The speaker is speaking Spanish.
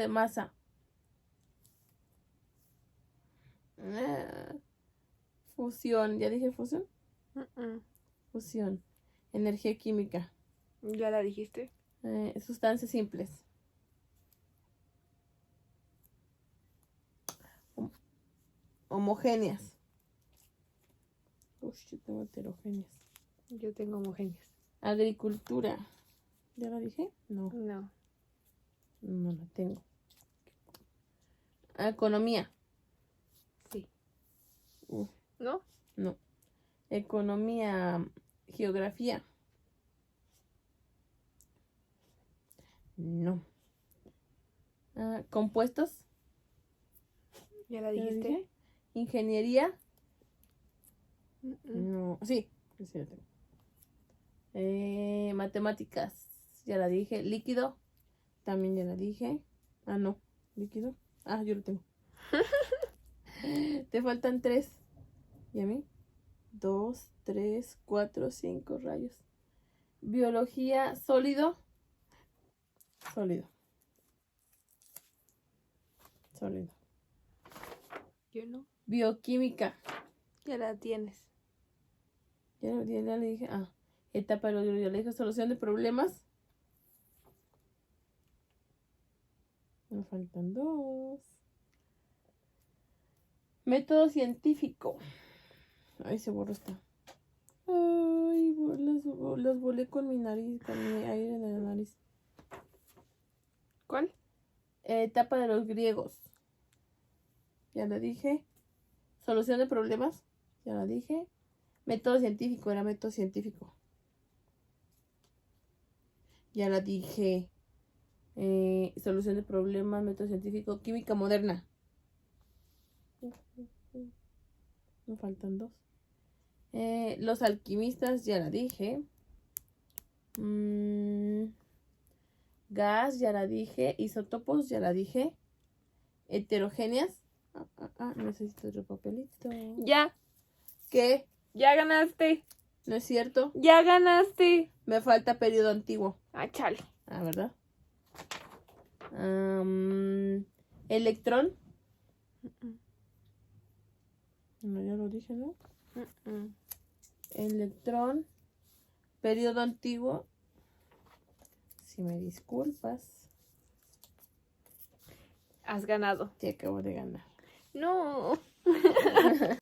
de masa. Fusión, ¿ya dije fusión? Fusión. Energía química. ¿Ya la dijiste? Sustancias simples. Homogéneas. Uy, yo tengo heterogéneas. Yo tengo homogéneas. Agricultura. ¿Ya la dije? No, No. no la tengo. Economía. Sí. Uh, ¿No? no. Economía. Geografía. No. Compuestos. ¿Ya la ¿Ya la dijiste? dije? Ingeniería. Mm. No. Sí, sí la tengo. Matemáticas. Ya la dije. Líquido. También ya la dije. Ah, no. Líquido. Ah, yo lo tengo. Te faltan 3. ¿Y a mí? 2, 3, 4, 5 rayos. Biología, sólido. Sólido. Sólido. Yo no. Bioquímica. Ya la tienes. Ya le dije. Ah, etapa de los ya le dije. Solución de problemas. Me faltan 2. Método científico. Ay, se borró esta. Ay, las volé con mi nariz, con mi aire en la nariz. ¿Cuál? Etapa de los griegos. Ya la dije. Solución de problemas. Ya la dije. Método científico, era método científico. Ya la dije. Solución de problemas, método científico, química moderna. Me faltan 2. Los alquimistas, ya la dije. Gas, ya la dije. Isótopos, ya la dije. Heterogéneas. Necesito otro papelito. Ya. ¿Qué? Ya ganaste. ¿No es cierto? Ya ganaste. Me falta periodo antiguo. Ah, chale. Ah, ¿verdad? Electrón. No, ya lo dije, ¿no? Electrón. Periodo antiguo. Si me disculpas. Has ganado. Te acabo de ganar. No.